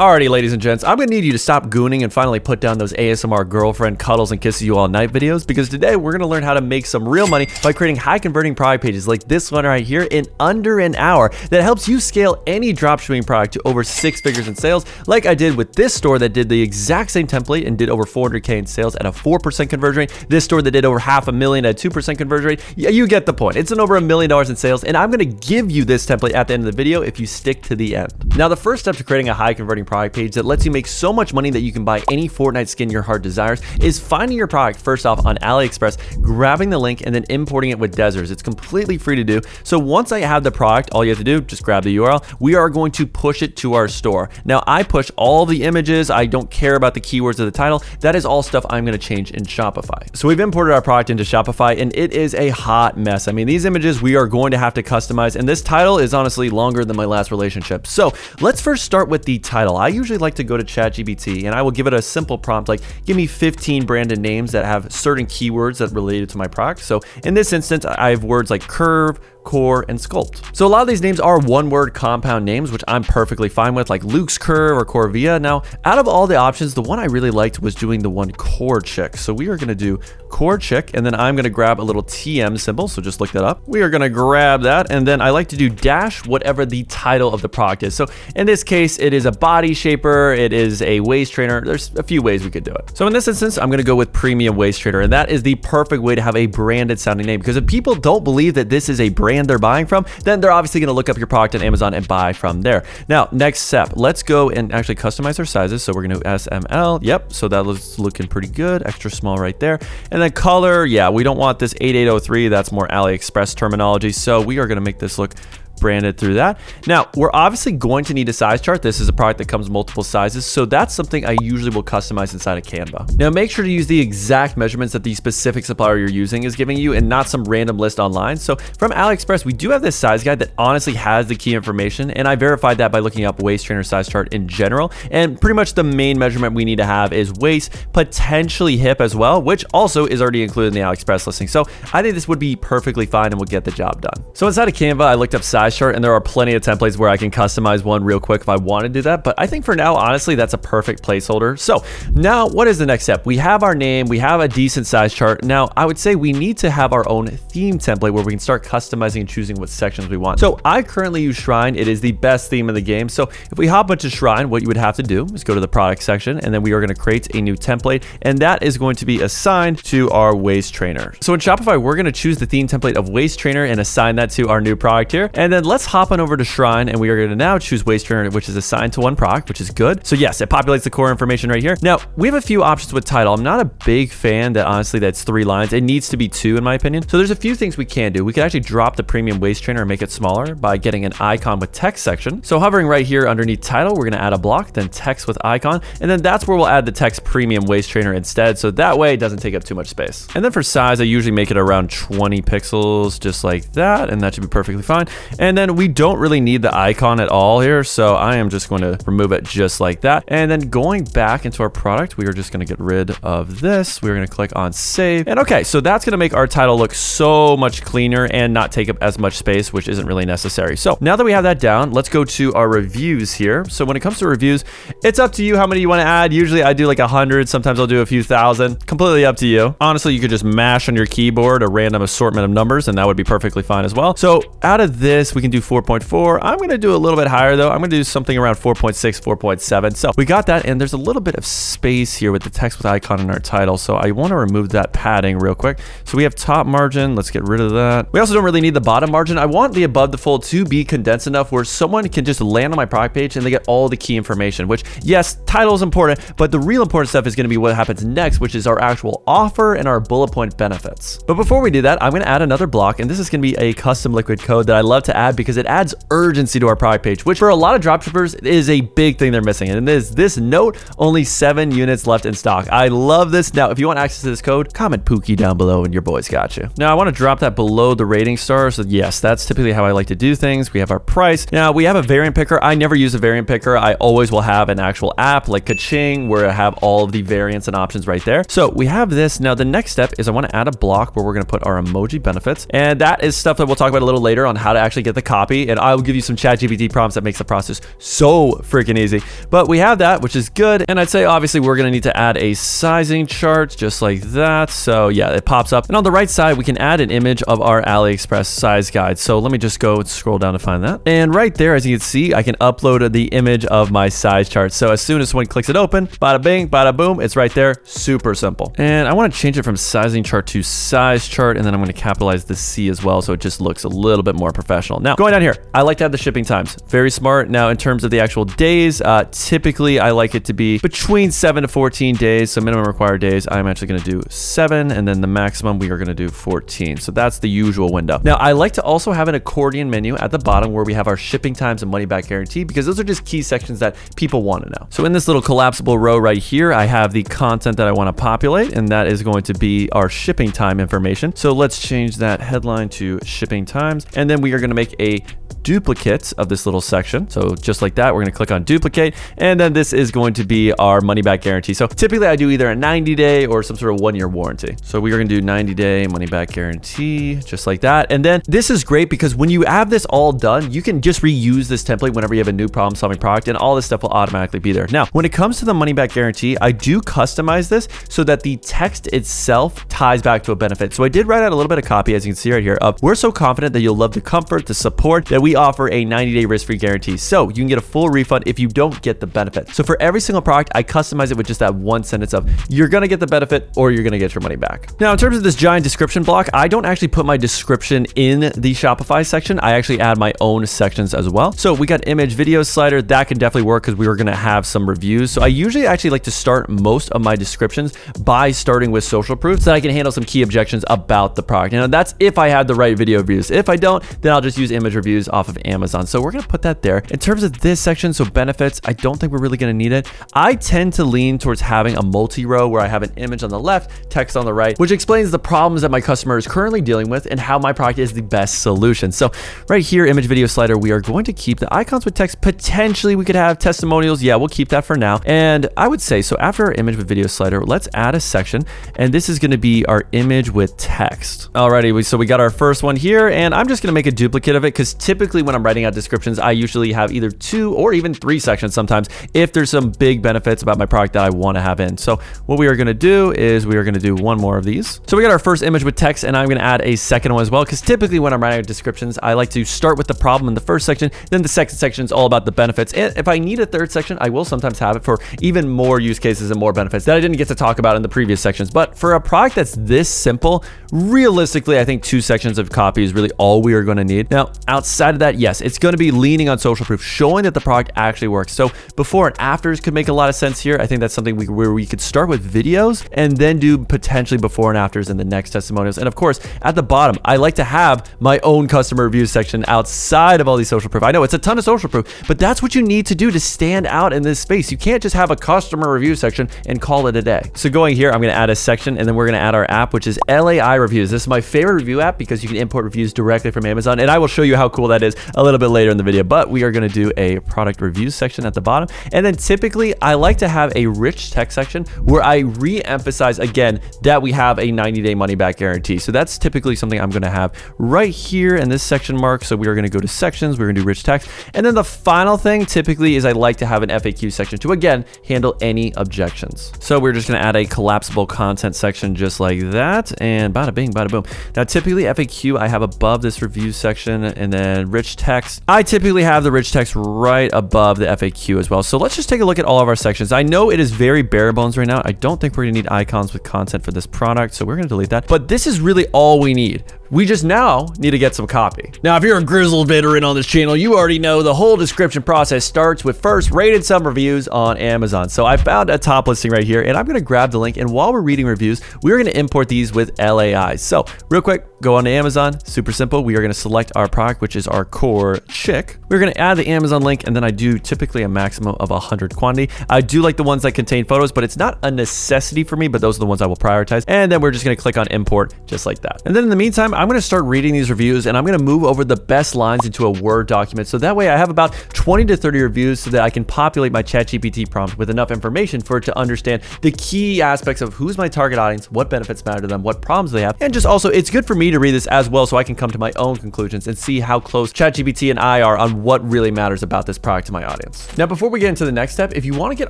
Alrighty, ladies and gents, I'm gonna need you to stop gooning and finally put down those ASMR girlfriend cuddles and kisses you all night videos, because today we're gonna learn how to make some real money by creating high converting product pages like this one right here in under an hour that helps you scale any dropshipping product to over 6 figures in sales, like I did with this store that did the exact same template and did over 400K in sales at a 4% conversion rate. This store that did over $500,000 at a 2% conversion rate. Yeah, you get the point. It's an over $1 million in sales, and I'm gonna give you this template at the end of the video if you stick to the end. Now, the first step to creating a high converting product page that lets you make so much money that you can buy any Fortnite skin your heart desires is finding your product first off on AliExpress, grabbing the link, and then importing it with Desers. It's completely free to do. So once I have the product, all you have to do, just grab the URL. We are going to push it to our store. Now, I push all the images. I don't care about the keywords of the title. That is all stuff I'm going to change in Shopify. So we've imported our product into Shopify, and it is a hot mess. I mean, these images we are going to have to customize, and this title is honestly longer than my last relationship. So let's first start with the title. I usually like to go to ChatGPT, and I will give it a simple prompt like, give me 15 branded names that have certain keywords that related to my product. So in this instance, I have words like curve, core, and sculpt. So a lot of these names are one-word compound names, which I'm perfectly fine with, like Luke's Curve or Corvia. Now, out of all the options, the one I really liked was doing the one core chick. So we are going to do core chick, and then I'm going to grab a little TM symbol. So just look that up. We are going to grab that, and then I like to do dash whatever the title of the product is. So in this case, it is a body shaper. It is a waist trainer. There's a few ways we could do it. So in this instance, I'm going to go with premium waist trainer, and that is the perfect way to have a branded sounding name, because if people don't believe that this is a brand they're buying from, then they're obviously going to look up your product on Amazon and buy from there. Now, next step, let's go and actually customize our sizes. So we're going to SML. Yep. So that looks looking pretty good. Extra small right there. And then color. Yeah, we don't want this 8803. That's more AliExpress terminology. So we are going to make this look branded through that. Now, we're obviously going to need a size chart. This is a product that comes multiple sizes, so that's something I usually will customize inside of Canva. Now, make sure to use the exact measurements that the specific supplier you're using is giving you and not some random list online. So from AliExpress, we do have this size guide that honestly has the key information, and I verified that by looking up waist trainer size chart in general, and pretty much the main measurement we need to have is waist, potentially hip as well, which also is already included in the AliExpress listing. So I think this would be perfectly fine and will get the job done. So inside of Canva, I looked up size chart, and there are plenty of templates where I can customize one real quick if I want to do that, but I think for now, honestly, that's a perfect placeholder. So now what is the next step? We have our name, we have a decent size chart. Now I would say we need to have our own theme template where we can start customizing and choosing what sections we want. So I currently use Shrine. It is the best theme in the game. So if we hop into Shrine, what you would have to do is go to the product section, and then we are going to create a new template, and that is going to be assigned to our waist trainer. So in Shopify, we're going to choose the theme template of waist trainer and assign that to our new product here. And then let's hop on over to Shrine, and we are going to now choose waist trainer, which is assigned to one product, which is good. So yes, it populates the core information right here. Now we have a few options with title. I'm not a big fan that honestly that's 3 lines. It needs to be 2 in my opinion. So there's a few things we can do. We could actually drop the premium waist trainer and make it smaller by getting an icon with text section. So hovering right here underneath title, we're going to add a block, then text with icon, and then that's where we'll add the text premium waist trainer instead. So that way it doesn't take up too much space. And then for size, I usually make it around 20 pixels, just like that, and that should be perfectly fine. And then we don't really need the icon at all here, so I am just going to remove it just like that. And then going back into our product, we are just going to get rid of this. We're going to click on save, and okay, so that's going to make our title look so much cleaner and not take up as much space, which isn't really necessary. So now that we have that down, let's go to our reviews here. So when it comes to reviews, it's up to you how many you want to add. Usually I do like 100, sometimes I'll do a few thousand, completely up to you. Honestly, you could just mash on your keyboard a random assortment of numbers, and that would be perfectly fine as well. So out of this, we can do 4.4. I'm going to do a little bit higher though. I'm going to do something around 4.6, 4.7. So we got that, and there's a little bit of space here with the text with icon in our title. So I want to remove that padding real quick. So we have top margin. Let's get rid of that. We also don't really need the bottom margin. I want the above the fold to be condensed enough where someone can just land on my product page and they get all the key information, which yes, title is important, but the real important stuff is going to be what happens next, which is our actual offer and our bullet point benefits. But before we do that, I'm going to add another block, and this is going to be a custom liquid code that I love to add because it adds urgency to our product page, which for a lot of dropshippers is a big thing they're missing. And is this note, only 7 units left in stock. I love this. Now, if you want access to this code, comment Pookie down below and your boys got you. Now, I want to drop that below the rating star. So yes, that's typically how I like to do things. We have our price. Now we have a variant picker. I never use a variant picker. I always will have an actual app like Kaching where I have all of the variants and options right there. So we have this. Now the next step is I want to add a block where we're going to put our emoji benefits. And that is stuff that we'll talk about a little later on how to actually get get the copy, and I will give you some ChatGPT prompts that makes the process so freaking easy. But we have that, which is good. And I'd say obviously we're gonna need to add a sizing chart just like that. So yeah, it pops up. And on the right side, we can add an image of our AliExpress size guide. So let me just go and scroll down to find that. And right there, as you can see, I can upload the image of my size chart. So as soon as someone clicks it open, bada bing, bada boom, it's right there. Super simple. And I want to change it from sizing chart to size chart, and then I'm going to capitalize the C as well, so it just looks a little bit more professional. Now, going down here, I like to have the shipping times. Very smart. Now, in terms of the actual days, typically I like it to be between 7 to 14 days. So minimum required days, I'm actually going to do 7, and then the maximum we are going to do 14. So that's the usual window. Now, I like to also have an accordion menu at the bottom where we have our shipping times and money back guarantee, because those are just key sections that people want to know. So in this little collapsible row right here, I have the content that I want to populate, and that is going to be our shipping time information. So let's change that headline to shipping times, and then we are going to make a duplicate of this little section. So just like that, we're going to click on duplicate, and then this is going to be our money back guarantee. So typically I do either a 90-day or some sort of 1-year warranty. So we are going to do 90-day money back guarantee, just like that. And then this is great because when you have this all done, you can just reuse this template whenever you have a new problem solving product, and all this stuff will automatically be there. Now, when it comes to the money back guarantee, I do customize this so that the text itself ties back to a benefit. So I did write out a little bit of copy, as you can see right here, of we're so confident that you'll love the comfort, the support, that we offer a 90-day risk-free guarantee. So you can get a full refund if you don't get the benefit. So for every single product, I customize it with just that one sentence of you're going to get the benefit or you're going to get your money back. Now, in terms of this giant description block, I don't actually put my description in the Shopify section. I actually add my own sections as well. So we got image video slider. That can definitely work because we were going to have some reviews. So I usually actually like to start most of my descriptions by starting with social proof so that I can handle some key objections about the product. Now, that's if I have the right video reviews. If I don't, then I'll just use image reviews off of Amazon. So we're going to put that there. In terms of this section, so benefits, I don't think we're really going to need it. I tend to lean towards having a multi-row where I have an image on the left, text on the right, which explains the problems that my customer is currently dealing with and how my product is the best solution. So right here, image video slider, we are going to keep the icons with text. Potentially we could have testimonials. Yeah, we'll keep that for now. And I would say, so after our image with video slider, let's add a section, and this is going to be our image with text. Alrighty, so we got our first one here, and I'm just going to make a duplicate of it because typically when I'm writing out descriptions, I usually have either 2 or even 3 sections sometimes if there's some big benefits about my product that I want to have in. So what we are going to do is we are going to do one more of these. So we got our first image with text, and I'm going to add a second one as well, because typically when I'm writing out descriptions, I like to start with the problem in the first section, then the second section is all about the benefits. And if I need a third section, I will sometimes have it for even more use cases and more benefits that I didn't get to talk about in the previous sections. But for a product that's this simple, realistically, I think 2 sections of copy is really all we are going to need. Now, outside of that, yes, it's going to be leaning on social proof, showing that the product actually works. So before and afters could make a lot of sense here. I think that's something where we could start with videos and then do potentially before and afters in the next testimonials. And of course, at the bottom, I like to have my own customer reviews section outside of all these social proof. I know it's a ton of social proof, but that's what you need to do to stand out in this space. You can't just have a customer review section and call it a day. So going here, I'm going to add a section, and then we're going to add our app, which is LAI Reviews. This is my favorite review app because you can import reviews directly from Amazon, and I will show you how cool that is a little bit later in the video. But we are going to do a product reviews section at the bottom, and then typically I like to have a rich text section where I re-emphasize again that we have a 90-day money back guarantee. So that's typically something I'm going to have right here in this section mark. So we are going to go to sections, we're going to do rich text, and then the final thing typically is I like to have an FAQ section to again handle any objections. So we're just going to add a collapsible content section just like that, and bada bing, bada boom. Now typically FAQ I have above this review section, and then rich text, I typically have the rich text right above the FAQ as well. So let's just take a look at all of our sections. I know it is very bare bones right now. I don't think we're gonna need icons with content for this product, so we're gonna delete that. But this is really all we need. We just now need to get some copy. Now, if you're a grizzled veteran on this channel, you already know the whole description process starts with first rated some reviews on Amazon. So I found a top listing right here, and I'm gonna grab the link, and while we're reading reviews, we're gonna import these with LAI. So real quick, go on to Amazon, super simple. We are gonna select our product, which is our core chick. We're gonna add the Amazon link, and then I do typically a maximum of 100 quantity. I do like the ones that contain photos, but it's not a necessity for me, but those are the ones I will prioritize. And then we're just gonna click on import just like that. And then in the meantime, I'm gonna start reading these reviews, and I'm gonna move over the best lines into a Word document. So that way I have about 20 to 30 reviews so that I can populate my ChatGPT prompt with enough information for it to understand the key aspects of who's my target audience, what benefits matter to them, what problems they have. And just also, it's good for me me to read this as well so I can come to my own conclusions and see how close ChatGPT and I are on what really matters about this product to my audience. Now, before we get into the next step, if you want to get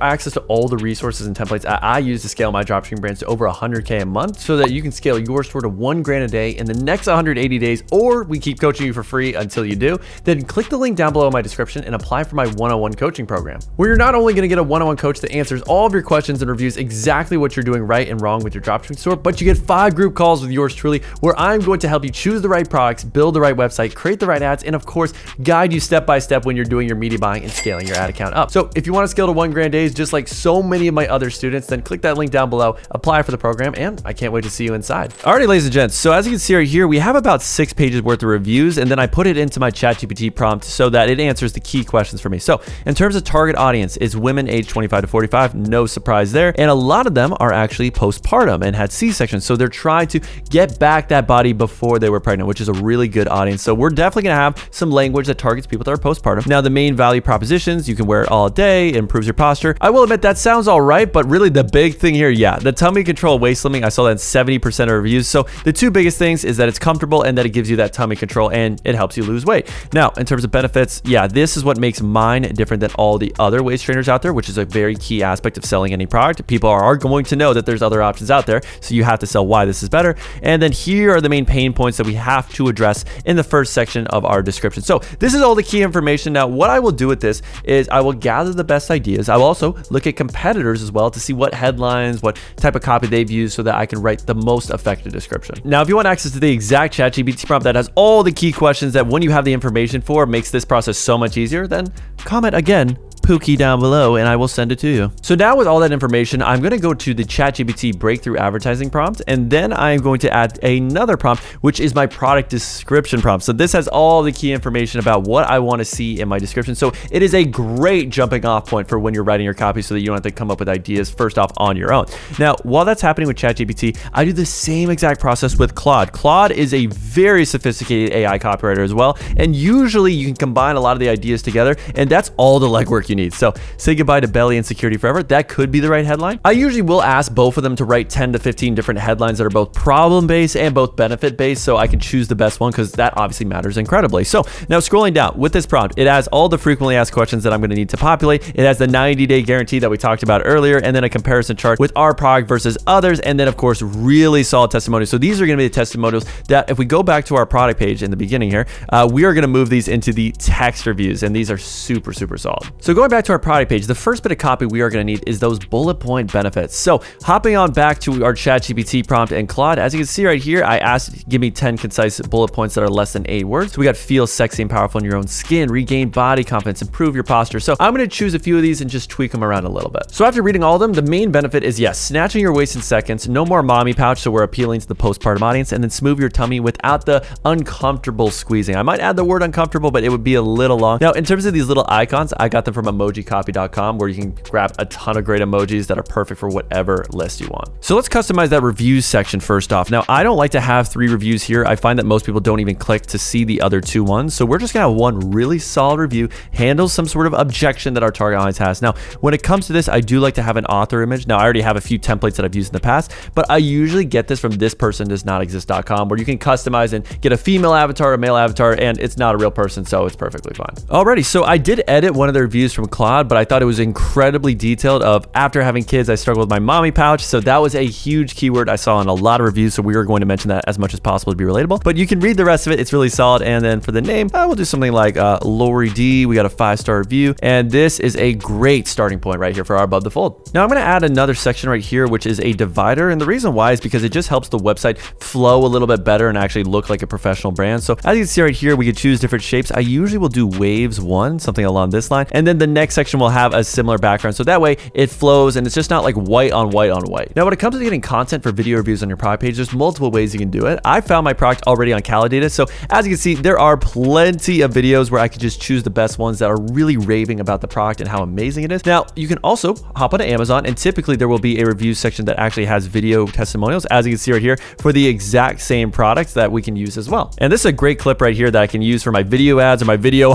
access to all the resources and templates I use to scale my dropshipping brands to over 100K a month so that you can scale your store to $1,000 a day in the next 180 days, or we keep coaching you for free until you do, then click the link down below in my description and apply for my one-on-one coaching program, where you're not only going to get a one-on-one coach that answers all of your questions and reviews exactly what you're doing right and wrong with your dropshipping store, but you get 5 group calls with yours truly, where I'm going to help you choose the right products, build the right website, create the right ads, and of course, guide you step by step when you're doing your media buying and scaling your ad account up. So if you want to scale to $1,000 days, just like so many of my other students, then click that link down below, apply for the program, and I can't wait to see you inside. Alrighty, ladies and gents, so as you can see right here, we have about 6 pages worth of reviews, and then I put it into my ChatGPT prompt so that it answers the key questions for me. So in terms of target audience, it's women aged 25 to 45, no surprise there, and a lot of them are actually postpartum and had C-sections, so they're trying to get back that body before they were pregnant, which is a really good audience. So we're definitely gonna have some language that targets people that are postpartum. Now, the main value propositions, you can wear it all day, it improves your posture. I will admit that sounds all right, but really the big thing here, yeah, the tummy control waist slimming, I saw that in 70% of reviews. So the 2 biggest things is that it's comfortable and that it gives you that tummy control and it helps you lose weight. Now, in terms of benefits, yeah, this is what makes mine different than all the other waist trainers out there, which is a very key aspect of selling any product. People are going to know that there's other options out there, so you have to sell why this is better. And then here are the main pain points that we have to address in the first section of our description. So this is all the key information. Now, what I will do with this is I will gather the best ideas. I will also look at competitors as well to see what headlines, what type of copy they've used so that I can write the most effective description. Now, if you want access to the exact ChatGPT prompt that has all the key questions that when you have the information for makes this process so much easier, then comment again Pookie down below and I will send it to you. So now with all that information, I'm going to go to the ChatGPT breakthrough advertising prompt, and then I am going to add another prompt, which is my product description prompt. So this has all the key information about what I want to see in my description. So it is a great jumping off point for when you're writing your copy so that you don't have to come up with ideas first off on your own. Now, while that's happening with ChatGPT, I do the same exact process with Claude. Claude is a very sophisticated AI copywriter as well, and usually you can combine a lot of the ideas together, and that's all the legwork you need. So say goodbye to belly insecurity forever. That could be the right headline. I usually will ask both of them to write 10 to 15 different headlines that are both problem based and both benefit based, so I can choose the best one because that obviously matters incredibly. So now scrolling down with this prompt, it has all the frequently asked questions that I'm going to need to populate. It has the 90-day guarantee that we talked about earlier, and then a comparison chart with our product versus others, and then of course really solid testimonials. So these are going to be the testimonials that if we go back to our product page in the beginning here, we are going to move these into the text reviews, and these are super solid. So going back to our product page, the first bit of copy we are going to need is those bullet point benefits. So hopping on back to our ChatGPT prompt and Claude, as you can see right here, I asked, give me 10 concise bullet points that are less than 8 words. So we got feel sexy and powerful in your own skin, regain body confidence, improve your posture. So I'm going to choose a few of these and just tweak them around a little bit. So after reading all of them, the main benefit is yes, snatching your waist in seconds, no more mommy pouch, so we're appealing to the postpartum audience, and then smooth your tummy without the uncomfortable squeezing. I might add the word uncomfortable, but it would be a little long. Now, in terms of these little icons, I got them from emojicopy.com, where you can grab a ton of great emojis that are perfect for whatever list you want. So let's customize that reviews section first off. Now, I don't like to have 3 reviews here. I find that most people don't even click to see the other 2 ones. So we're just gonna have one really solid review, handles some sort of objection that our target audience has. Now, when it comes to this, I do like to have an author image. Now, I already have a few templates that I've used in the past, but I usually get this from thispersondoesnotexist.com, where you can customize and get a female avatar, a male avatar, and it's not a real person, so it's perfectly fine. Alrighty, so I did edit one of the reviews from Claude, but I thought it was incredibly detailed of after having kids, I struggled with my mommy pouch. So that was a huge keyword I saw in a lot of reviews. So we were going to mention that as much as possible to be relatable, but you can read the rest of it. It's really solid. And then for the name, we'll do something like Lori D. We got a 5-star review. And this is a great starting point right here for our Above the Fold. Now I'm going to add another section right here, which is a divider. And the reason why is because it just helps the website flow a little bit better and actually look like a professional brand. So as you can see right here, we could choose different shapes. I usually will do waves 1, something along this line. And then the next section will have a similar background. So that way it flows and it's just not like white on white on white. Now, when it comes to getting content for video reviews on your product page, there's multiple ways you can do it. I found my product already on Calidata. So as you can see, there are plenty of videos where I could just choose the best ones that are really raving about the product and how amazing it is. Now, you can also hop onto Amazon, and typically there will be a review section that actually has video testimonials, as you can see right here, for the exact same products that we can use as well. And this is a great clip right here that I can use for my video ads or my video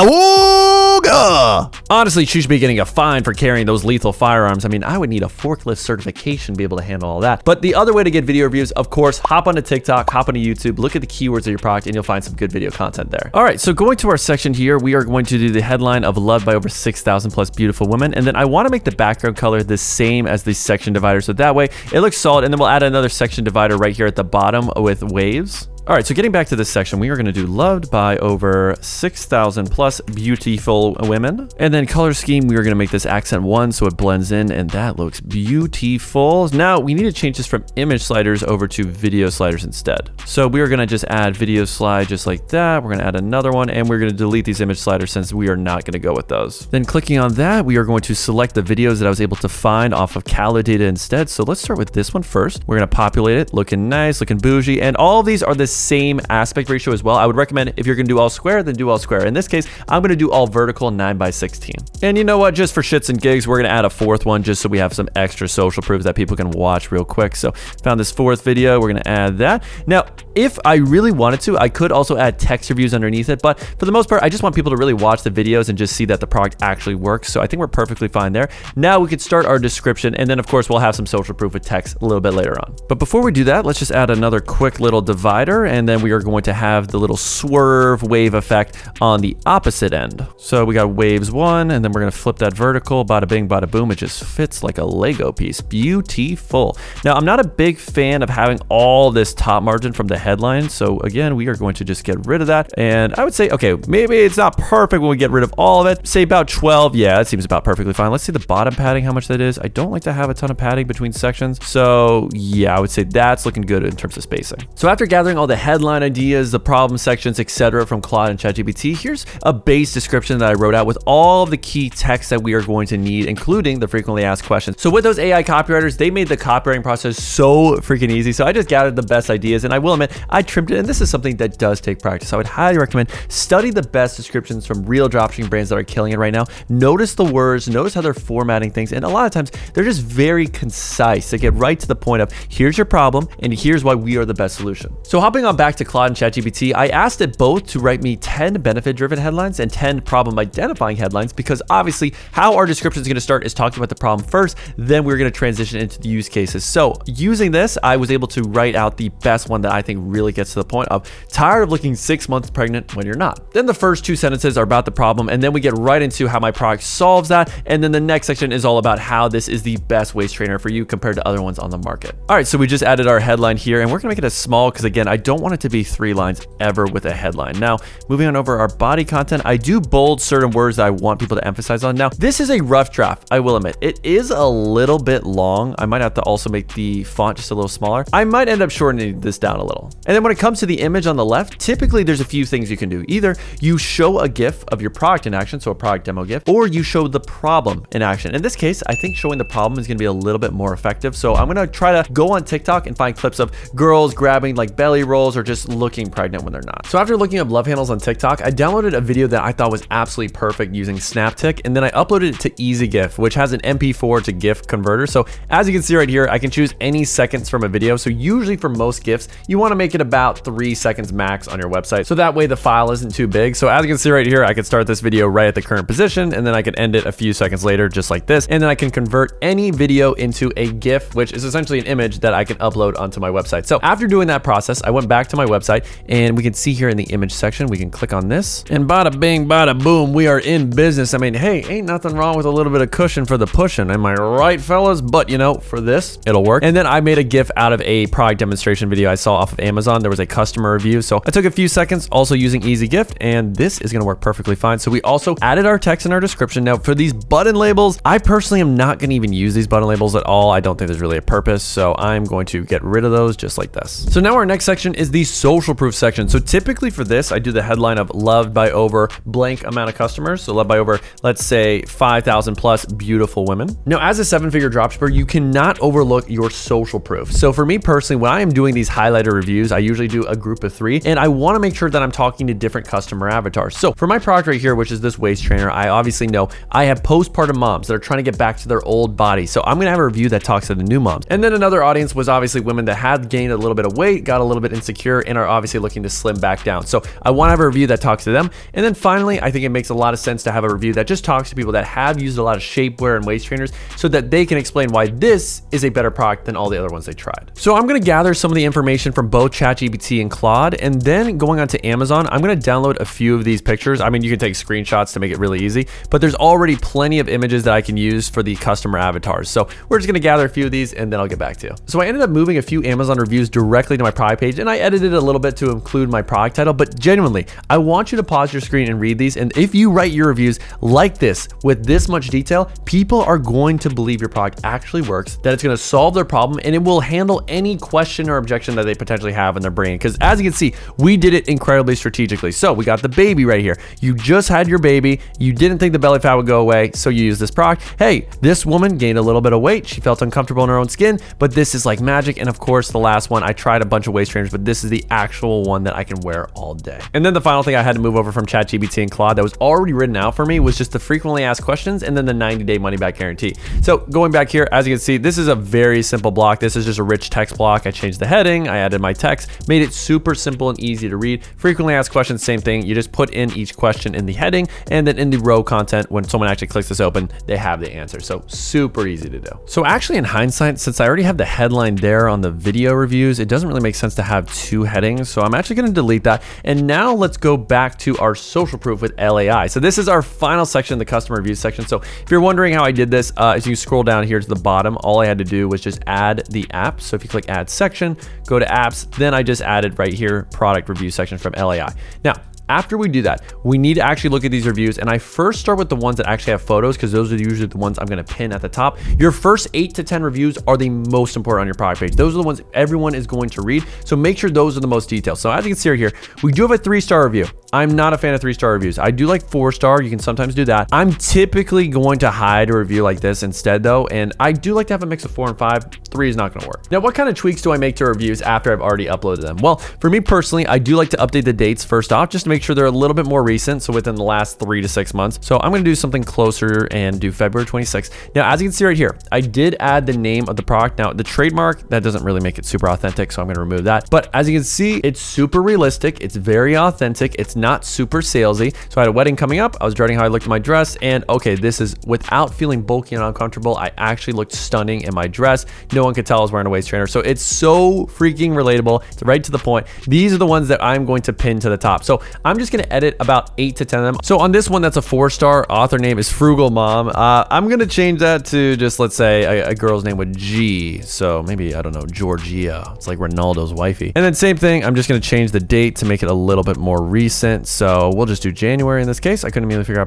woo! Booga! Honestly, she should be getting a fine for carrying those lethal firearms. I mean, I would need a forklift certification to be able to handle all that. But the other way to get video reviews, of course, hop onto TikTok, hop onto YouTube, look at the keywords of your product, and you'll find some good video content there. All right, so going to our section here, we are going to do the headline of loved by over 6,000 plus beautiful women. And then I want to make the background color the same as the section divider. So that way it looks solid. And then we'll add another section divider right here at the bottom with waves. All right, so getting back to this section, we are going to do loved by over 6,000 plus beautiful women. And then color scheme, we are going to make this accent 1 so it blends in, and that looks beautiful. Now we need to change this from image sliders over to video sliders instead. So we are going to just add video slide just like that. We're going to add another one, and we're going to delete these image sliders since we are not going to go with those. Then clicking on that, we are going to select the videos that I was able to find off of Calo data instead. So let's start with this one first. We're going to populate it, looking nice, looking bougie, and all of these are the same aspect ratio as well. I would recommend if you're gonna do all square, then do all square. In this case, I'm gonna do all vertical 9:16. And you know what, just for shits and gigs, we're gonna add a fourth one just so we have some extra social proof that people can watch real quick. So found this fourth video, we're gonna add that. Now, if I really wanted to, I could also add text reviews underneath it, but for the most part, I just want people to really watch the videos and just see that the product actually works. So I think we're perfectly fine there. Now we could start our description, and then of course we'll have some social proof with text a little bit later on. But before we do that, let's just add another quick little divider, and then we are going to have the little swerve wave effect on the opposite end. So we got waves 1, and then we're gonna flip that vertical, bada bing, bada boom. It just fits like a Lego piece. Beautiful. Now, I'm not a big fan of having all this top margin from the headline. So again, we are going to just get rid of that. And I would say, okay, maybe it's not perfect when we get rid of all of it. Say about 12. Yeah, that seems about perfectly fine. Let's see the bottom padding, how much that is. I don't like to have a ton of padding between sections. So yeah, I would say that's looking good in terms of spacing. So after gathering all the headline ideas, the problem sections, etc. from Claude and ChatGPT, here's a base description that I wrote out with all of the key text that we are going to need, including the frequently asked questions. So with those AI copywriters, they made the copywriting process so freaking easy. So I just gathered the best ideas, and I will admit, I trimmed it, and this is something that does take practice. I would highly recommend study the best descriptions from real dropshipping brands that are killing it right now. Notice the words, notice how they're formatting things, and a lot of times they're just very concise. They get right to the point of, here's your problem, and here's why we are the best solution. So hopping on back to Claude and ChatGPT, I asked it both to write me 10 benefit-driven headlines and 10 problem-identifying headlines, because obviously how our description is going to start is talking about the problem first, then we're going to transition into the use cases. So using this, I was able to write out the best one that I think really gets to the point of tired of looking 6 months pregnant when you're not. Then the first 2 sentences are about the problem, and then we get right into how my product solves that, and then the next section is all about how this is the best waist trainer for you compared to other ones on the market. All right, so we just added our headline here, and we're going to make it as small because, again, I don't want it to be 3 lines ever with a headline. Now, moving on over our body content, I do bold certain words that I want people to emphasize on. Now, this is a rough draft, I will admit. It is a little bit long. I might have to also make the font just a little smaller. I might end up shortening this down a little. And then when it comes to the image on the left, typically there's a few things you can do. Either you show a GIF of your product in action, so a product demo GIF, or you show the problem in action. In this case, I think showing the problem is going to be a little bit more effective. So I'm going to try to go on TikTok and find clips of girls grabbing like belly rolls or just looking pregnant when they're not. So after looking up love handles on TikTok, I downloaded a video that I thought was absolutely perfect using SnapTik, and then I uploaded it to EasyGIF, which has an MP4 to GIF converter. So as you can see right here, I can choose any seconds from a video. So usually for most GIFs, you want to make it about 3 seconds max on your website. So that way the file isn't too big. So as you can see right here, I can start this video right at the current position, and then I can end it a few seconds later, just like this. And then I can convert any video into a GIF, which is essentially an image that I can upload onto my website. So after doing that process, I went back to my website, and we can see here in the image section, we can click on this, and bada bing, bada boom, we are in business. I mean, hey, ain't nothing wrong with a little bit of cushion for the pushing. Am I right, fellas? But you know, for this, it'll work. And then I made a GIF out of a product demonstration video I saw off of Amazon. There was a customer review. So I took a few seconds also using EasyGift, and this is going to work perfectly fine. So we also added our text in our description. Now for these button labels, I personally am not going to even use these button labels at all. I don't think there's really a purpose. So I'm going to get rid of those just like this. So now our next section is the social proof section. So typically for this, I do the headline of loved by over blank amount of customers. So loved by over, let's say 5,000 plus beautiful women. Now as a 7-figure dropshipper, you cannot overlook your social proof. So for me personally, when I am doing these highlighter reviews, I usually do a group of 3, and I want to make sure that I'm talking to different customer avatars. So for my product right here, which is this waist trainer, I obviously know I have postpartum moms that are trying to get back to their old body. So I'm going to have a review that talks to the new moms. And then another audience was obviously women that had gained a little bit of weight, got a little bit secure and are obviously looking to slim back down. So I want to have a review that talks to them. And then finally, I think it makes a lot of sense to have a review that just talks to people that have used a lot of shapewear and waist trainers so that they can explain why this is a better product than all the other ones they tried. So I'm going to gather some of the information from both ChatGPT and Claude, and then going on to Amazon, I'm going to download a few of these pictures. I mean, you can take screenshots to make it really easy, but there's already plenty of images that I can use for the customer avatars. So we're just going to gather a few of these and then I'll get back to you. So I ended up moving a few Amazon reviews directly to my product page, and I edited it a little bit to include my product title, but genuinely, I want you to pause your screen and read these. And if you write your reviews like this with this much detail, people are going to believe your product actually works, that it's going to solve their problem, and it will handle any question or objection that they potentially have in their brain. Because as you can see, we did it incredibly strategically. So we got the baby right here. You just had your baby. You didn't think the belly fat would go away, so you use this product. Hey, this woman gained a little bit of weight. She felt uncomfortable in her own skin, but this is like magic. And of course, the last one, I tried a bunch of waist trainers, but this is the actual one that I can wear all day. And then the final thing I had to move over from ChatGPT and Claude that was already written out for me was just the frequently asked questions and then the 90-day money-back guarantee. So going back here, as you can see, this is a very simple block. This is just a rich text block. I changed the heading, I added my text, made it super simple and easy to read. Frequently asked questions, same thing. You just put in each question in the heading, and then in the row content, when someone actually clicks this open, they have the answer. So super easy to do. So actually in hindsight, since I already have the headline there on the video reviews, it doesn't really make sense to have two headings. So I'm actually going to delete that. And now let's go back to our social proof with LAI. So this is our final section, the customer reviews section. So if you're wondering how I did this, as you scroll down here to the bottom, all I had to do was just add the app. So if you click add section, go to apps, then I just added right here, product review section from LAI. Now, after we do that, we need to actually look at these reviews. And I first start with the ones that actually have photos, because those are usually the ones I'm going to pin at the top. Your first 8 to 10 reviews are the most important on your product page. Those are the ones everyone is going to read. So make sure those are the most detailed. So as you can see right here, we do have a 3-star review. I'm not a fan of 3-star reviews. I do like 4-star. You can sometimes do that. I'm typically going to hide a review like this instead though. And I do like to have a mix of 4 and 5. 3 is not going to work. Now, what kind of tweaks do I make to reviews after I've already uploaded them? Well, for me personally, I do like to update the dates first off, just to make sure they're a little bit more recent. So within the last 3 to 6 months. So I'm going to do something closer and do February 26th. Now, as you can see right here, I did add the name of the product. Now, the trademark, that doesn't really make it super authentic. So I'm going to remove that. But as you can see, it's super realistic. It's very authentic. It's not super salesy. So I had a wedding coming up. I was dreading how I looked in my dress. And okay, this is without feeling bulky and uncomfortable. I actually looked stunning in my dress. No one could tell I was wearing a waist trainer. So it's so freaking relatable. It's right to the point. These are the ones that I'm going to pin to the top. So I'm just going to edit about 8 to 10 of them. So on this one, that's a 4-star. Author name is Frugal Mom. I'm going to change that to just, let's say a girl's name with G. So maybe, I don't know, Georgia. It's like Ronaldo's wifey. And then same thing. I'm just going to change the date to make it a little bit more recent. So we'll just do January in this case. I couldn't immediately figure out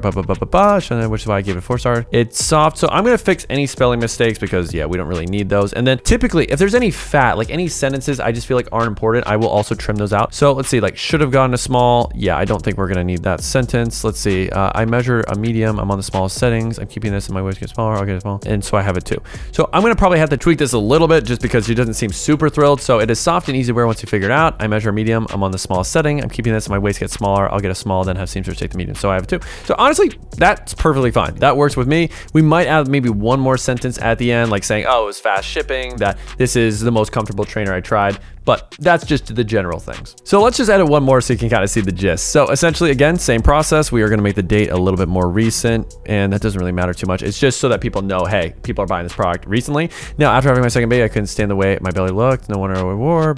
which is why I gave it 4-star. It's soft. So I'm going to fix any spelling mistakes because yeah, we don't really need those. And then typically if there's any fat, like any sentences I just feel like aren't important, I will also trim those out. So let's see, like should have gone to small. Yeah, I don't think we're going to need that sentence. Let's see. I measure a medium. I'm on the smallest settings. I'm keeping this in my waist get smaller. I'll get it small. And so I have it too. So I'm going to probably have to tweak this a little bit just because she doesn't seem super thrilled. So it is soft and easy to wear once you figure it out. I measure a medium. I'm on the smallest setting. I'm keeping this in my waist get smaller. I'll get a small, then have seamstress take the medium. So I have it too. So honestly, that's perfectly fine. That works with me. We might add maybe one more sentence at the end, like saying, oh, it was fast shipping, that this is the most comfortable trainer I tried. But that's just the general things. So let's just edit one more so you can kind of see the gist. So essentially, again, same process. We are going to make the date a little bit more recent, and that doesn't really matter too much. It's just so that people know, hey, people are buying this product recently. Now, after having my second baby, I couldn't stand the way my belly looked. No wonder I wore,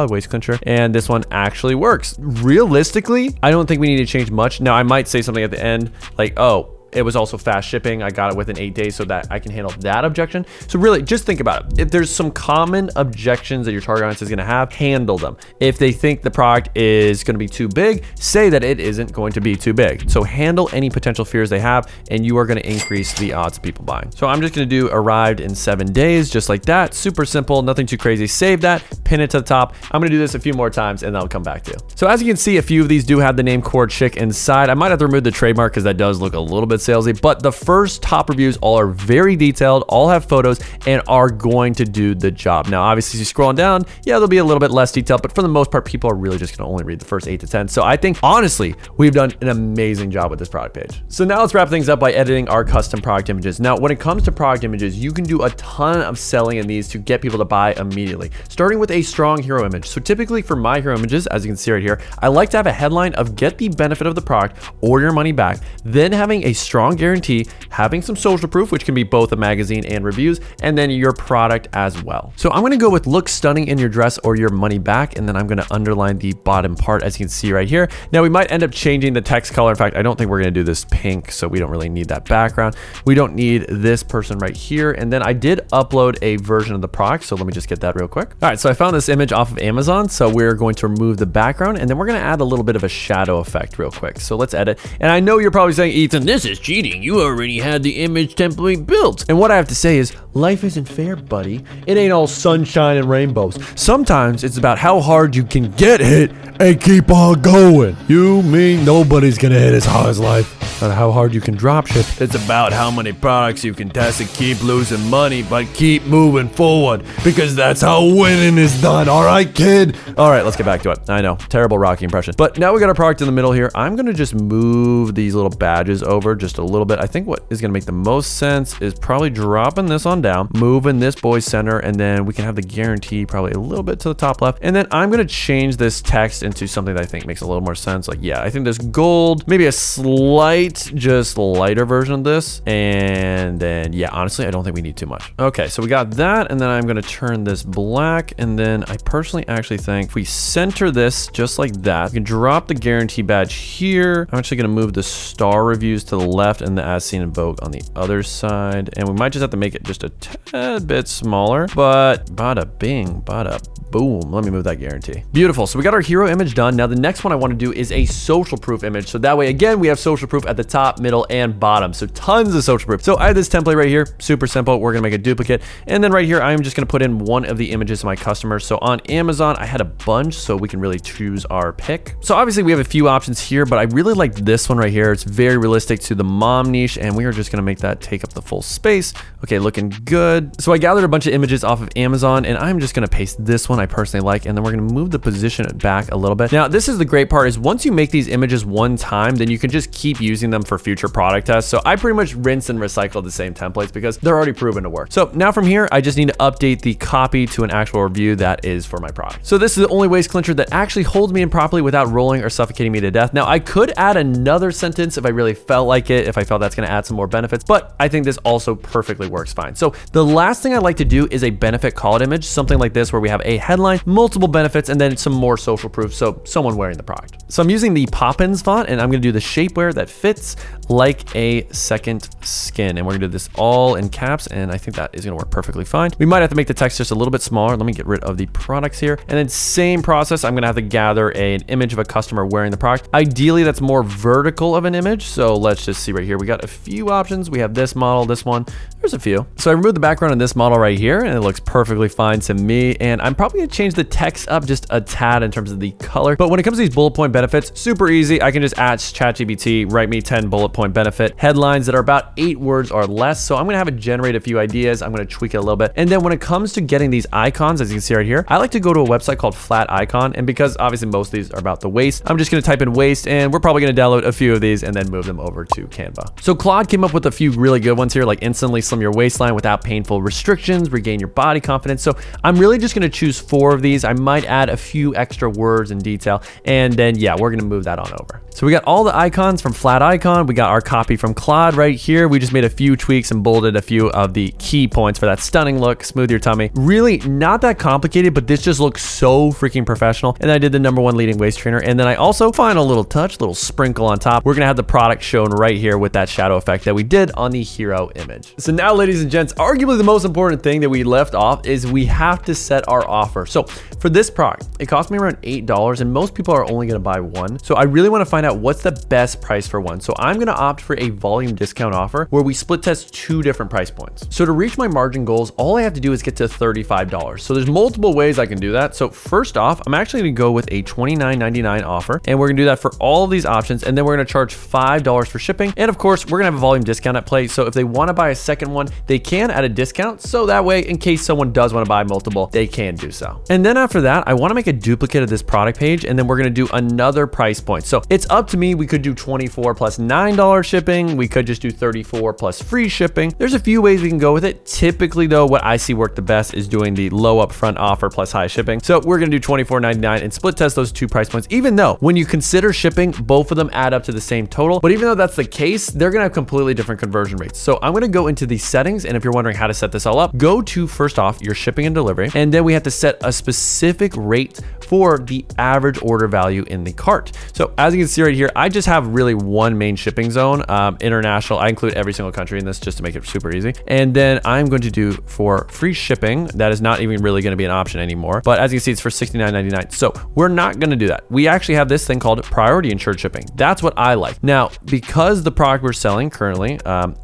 waist clincher. And this one actually works. Realistically, I don't think we need to change much. Now, I might say something at the end like, oh, it was also fast shipping. I got it within 8 days so that I can handle that objection. So really just think about it. If there's some common objections that your target audience is gonna have, handle them. If they think the product is gonna be too big, say that it isn't going to be too big. So handle any potential fears they have and you are gonna increase the odds of people buying. So I'm just gonna do arrived in 7 days, just like that. Super simple, nothing too crazy. Save that, pin it to the top. I'm gonna do this a few more times and then I'll come back to you. So as you can see, a few of these do have the name Core Chick inside. I might have to remove the trademark because that does look a little bit salesy, but the first top reviews all are very detailed, all have photos, and are going to do the job. Now, obviously, as you scroll down, yeah, there'll be a little bit less detail, but for the most part, people are really just gonna only read the first 8 to 10. So I think, honestly, we've done an amazing job with this product page. So now let's wrap things up by editing our custom product images. Now, when it comes to product images, you can do a ton of selling in these to get people to buy immediately, starting with a strong hero image. So typically for my hero images, as you can see right here, I like to have a headline of get the benefit of the product or your money back, then having a strong guarantee, having some social proof, which can be both a magazine and reviews, and then your product as well. So I'm gonna go with look stunning in your dress or your money back, and then I'm gonna underline the bottom part, as you can see right here. Now we might end up changing the text color. In fact, I don't think we're gonna do this pink, so we don't really need that background. We don't need this person right here. And then I did upload a version of the product, so let me just get that real quick. All right, so I found this image off of Amazon, so we're going to remove the background, and then we're gonna add a little bit of a shadow effect real quick. So let's edit. And I know you're probably saying, Ethan, this is cheating. You already had the image template built. And what I have to say is, life isn't fair, buddy. It ain't all sunshine and rainbows. Sometimes it's about how hard you can get hit and keep on going. You mean nobody's gonna hit as hard as life. Not how hard you can drop ship. It's about how many products you can test and keep losing money, but keep moving forward, because that's how winning is done. All right, kid? All right, let's get back to it. I know, terrible Rocky impression. But now we got our product in the middle here. I'm gonna just move these little badges over just a little bit. I think what is gonna make the most sense is probably dropping this on down, moving this boy center, and then we can have the guarantee probably a little bit to the top left. And then I'm gonna change this text into something that I think makes a little more sense. Like, yeah, I think this gold, maybe a slight, just lighter version of this. And then, yeah, honestly, I don't think we need too much. Okay, so we got that, and then I'm gonna turn this black, and then I personally actually think if we center this just like that, we can drop the guarantee badge here. I'm actually gonna move the star reviews to the left and the as seen in Vogue on the other side. And we might just have to make it just a tad bit smaller, but bada bing, bada boom. Let me move that guarantee. Beautiful. So we got our hero image done. Now the next one I want to do is a social proof image. So that way, again, we have social proof at the top, middle, and bottom. So tons of social proof. So I have this template right here, super simple. We're gonna make a duplicate. And then right here, I'm just gonna put in one of the images of my customers. So on Amazon, I had a bunch, so we can really choose our pick. So obviously we have a few options here, but I really like this one right here. It's very realistic to the mom niche, and we are just gonna make that take up the full space. Okay, looking good. So I gathered a bunch of images off of Amazon, and I'm just gonna paste this one I personally like, and then we're gonna move the position back a little bit. Now, this is the great part, is once you make these images one time, then you can just keep using them for future product tests. So I pretty much rinse and recycle the same templates because they're already proven to work. So now from here, I just need to update the copy to an actual review that is for my product. So this is the only waist clincher that actually holds me in properly without rolling or suffocating me to death. Now, I could add another sentence if I really felt like it, if I felt that's gonna add some more benefits, but I think this also perfectly works fine. So the last thing I like to do is a benefit call-out image, something like this, where we have a headline, multiple benefits, and then some more social proof, so someone wearing the product. So I'm using the Poppins font, and I'm gonna do the shapewear that fits like a second skin, and we're gonna do this all in caps, and I think that is gonna work perfectly fine. We might have to make the text just a little bit smaller. Let me get rid of the products here, and then same process, I'm gonna have to gather an image of a customer wearing the product. Ideally, that's more vertical of an image, so let's just see right here. We got a few options. We have this model, this one, there's a few. So I removed the background on this model right here, and it looks perfectly fine to me, and I'm probably gonna change the text up just a tad in terms of the color. But when it comes to these bullet point benefits, super easy. I can just ask ChatGPT, write me 10 bullet point benefit headlines that are about 8 words or less. So I'm gonna have it generate a few ideas. I'm gonna tweak it a little bit. And then when it comes to getting these icons, as you can see right here, I like to go to a website called Flat Icon. And because obviously most of these are about the waist, I'm just gonna type in waist, and we're probably gonna download a few of these and then move them over to Canva. So Claude came up with a few really good ones here, like instantly slim your waistline without painful restrictions, regain your body confidence. So I'm really just gonna choose 4 of these. I might add a few extra words and detail, and then yeah, we're gonna move that on over. So we got all the icons from Flat Icon. We got our copy from Claude right here. We just made a few tweaks and bolded a few of the key points for that stunning look, smooth your tummy. Really not that complicated, but this just looks so freaking professional. And I did the #1 leading waist trainer. And then I also, final little touch, little sprinkle on top. We're gonna have the product shown right here with that shadow effect that we did on the hero image. So now, ladies and gents, arguably the most important thing that we left off is we have to set our offer. So for this product, it cost me around $8, and most people are only gonna buy one. So I really wanna find out what's the best price for one. So I'm gonna opt for a volume discount offer where we split test 2 different price points. So to reach my margin goals, all I have to do is get to $35. So there's multiple ways I can do that. So first off, I'm actually gonna go with a $29.99 offer, and we're gonna do that for all of these options, and then we're gonna charge $5 for shipping, And of course, we're gonna have a volume discount at play. So if they wanna buy a second one, they can at a discount. So that way, in case someone does wanna buy multiple, they can do so. And then after that, I wanna make a duplicate of this product page, and then we're gonna do another price point. So it's up to me. We could do 24 plus $9 shipping. We could just do 34 plus free shipping. There's a few ways we can go with it. Typically though, what I see work the best is doing the low upfront offer plus high shipping. So we're gonna do $24.99 and split test those two price points, even though when you consider shipping, both of them add up to the same total. But even though that's the case, they're gonna have completely different conversion rates. So I'm gonna go into the settings, and if you're wondering how to set this all up, go to first off your shipping and delivery, and then we have to set a specific rate for the average order value in the cart. So as you can see right here, I just have really one main shipping zone, international. I include every single country in this just to make it super easy. And then I'm going to do for free shipping, that is not even really gonna be an option anymore. But as you can see, it's for $69.99. So we're not gonna do that. We actually have this thing called priority insured shipping. That's what I like. Now, because the product we're selling currently,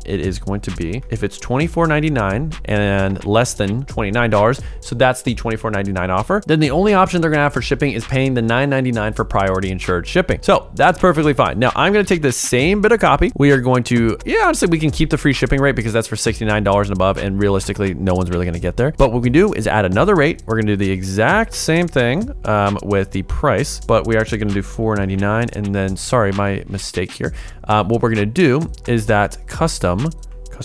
it is going to be, if it's $24.99 and less than $29, so that's the $24.99 offer, then the only option they're gonna have for shipping is paying the $9.99 for priority insured shipping. So that's perfectly fine. Now I'm gonna take the same bit of copy. We are going to, honestly, we can keep the free shipping rate because that's for $69 and above, and realistically, no one's really gonna get there. But what we do is add another rate. We're gonna do the exact same thing with the price, but we're actually gonna do $4.99, and then, sorry, my mistake here. What we're gonna do is that custom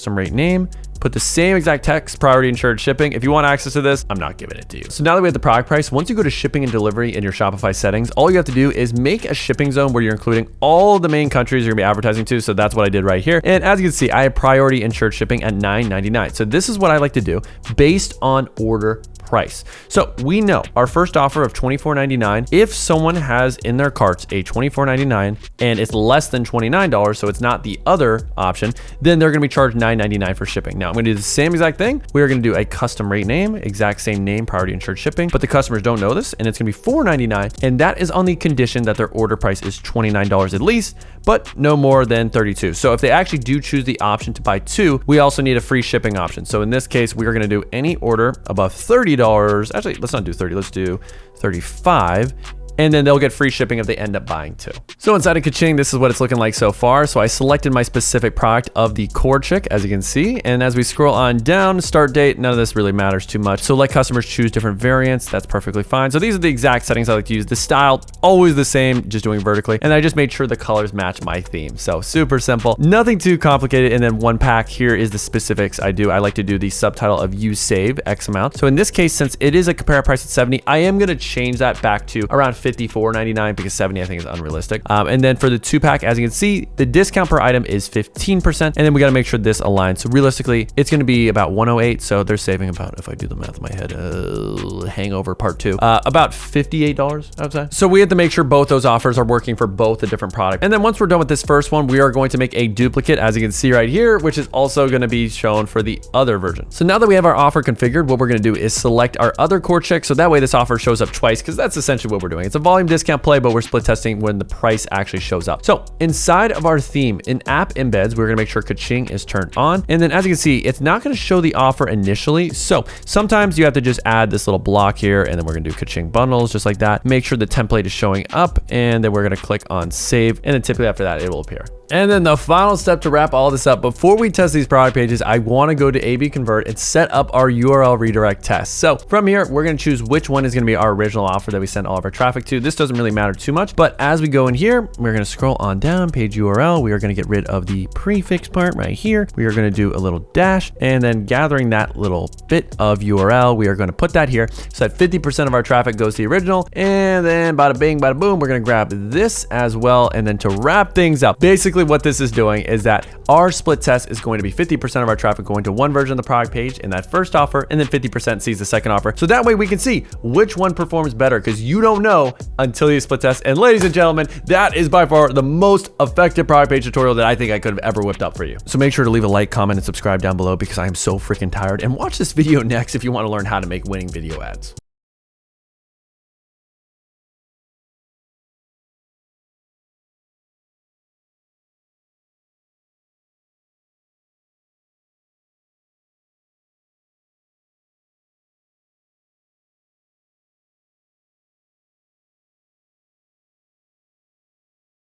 rate name, put the same exact text, priority insured shipping. If you want access to this, I'm not giving it to you. So now that we have the product price, once you go to shipping and delivery in your Shopify settings, all you have to do is make a shipping zone where you're including all the main countries you're gonna be advertising to. So that's what I did right here. And as you can see, I have priority insured shipping at $9.99. So this is what I like to do based on order price. So we know our first offer of $24.99, if someone has in their carts a $24.99 and it's less than $29, so it's not the other option, then they're gonna be charged $9.99 for shipping. Now I'm gonna do the same exact thing. We are gonna do a custom rate name, exact same name, priority insured shipping, but the customers don't know this, and it's gonna be $4.99, and that is on the condition that their order price is $29 at least, but no more than $32. So if they actually do choose the option to buy two, we also need a free shipping option. So in this case, we are gonna do any order above $30. Actually, let's not do 30, let's do 35. And then they'll get free shipping if they end up buying two. So inside of Kaching, this is what it's looking like so far. So I selected my specific product of the cord chick, as you can see. And as we scroll on down, start date, none of this really matters too much. So let customers choose different variants. That's perfectly fine. So these are the exact settings I like to use. The style, always the same, just doing vertically. And I just made sure the colors match my theme. So super simple, nothing too complicated. And then one pack here is the specifics I do. I like to do the subtitle of you save X amount. So in this case, since it is a compare price at 70, I am gonna change that back to around $54.99 because 70 I think is unrealistic. And then for the two pack, as you can see, the discount per item is 15%. And then we got to make sure this aligns. So realistically, it's going to be about 108. So they're saving about, if I do the math in my head, Hangover Part 2, about $58, I would say. So we have to make sure both those offers are working for both the different products. And then once we're done with this first one, we are going to make a duplicate, as you can see right here, which is also going to be shown for the other version. So now that we have our offer configured, what we're going to do is select our other core check. So that way this offer shows up twice, because that's essentially what we're doing. It's a volume discount play, but we're split testing when the price actually shows up. So inside of our theme in app embeds, we're gonna make sure Kaching is turned on. And then as you can see, it's not gonna show the offer initially. So sometimes you have to just add this little block here, and then we're gonna do Kaching bundles just like that. Make sure the template is showing up, and then we're gonna click on save. And then typically after that, it will appear. And then the final step to wrap all this up, before we test these product pages, I want to go to A/B convert and set up our URL redirect test. So from here, we're going to choose which one is going to be our original offer that we send all of our traffic to. This doesn't really matter too much, but as we go in here, we're going to scroll on down, page URL. We are going to get rid of the prefix part right here. We are going to do a little dash, and then gathering that little bit of URL, we are going to put that here so that 50% of our traffic goes to the original. And then bada bing, bada boom, we're going to grab this as well. And then to wrap things up, basically what this is doing is that our split test is going to be 50% of our traffic going to one version of the product page in that first offer, and then 50% sees the second offer. So that way we can see which one performs better, because you don't know until you split test. And ladies and gentlemen, that is by far the most effective product page tutorial that I think I could have ever whipped up for you. So make sure to leave a like, comment, and subscribe down below, because I am so freaking tired. And watch this video next if you want to learn how to make winning video ads.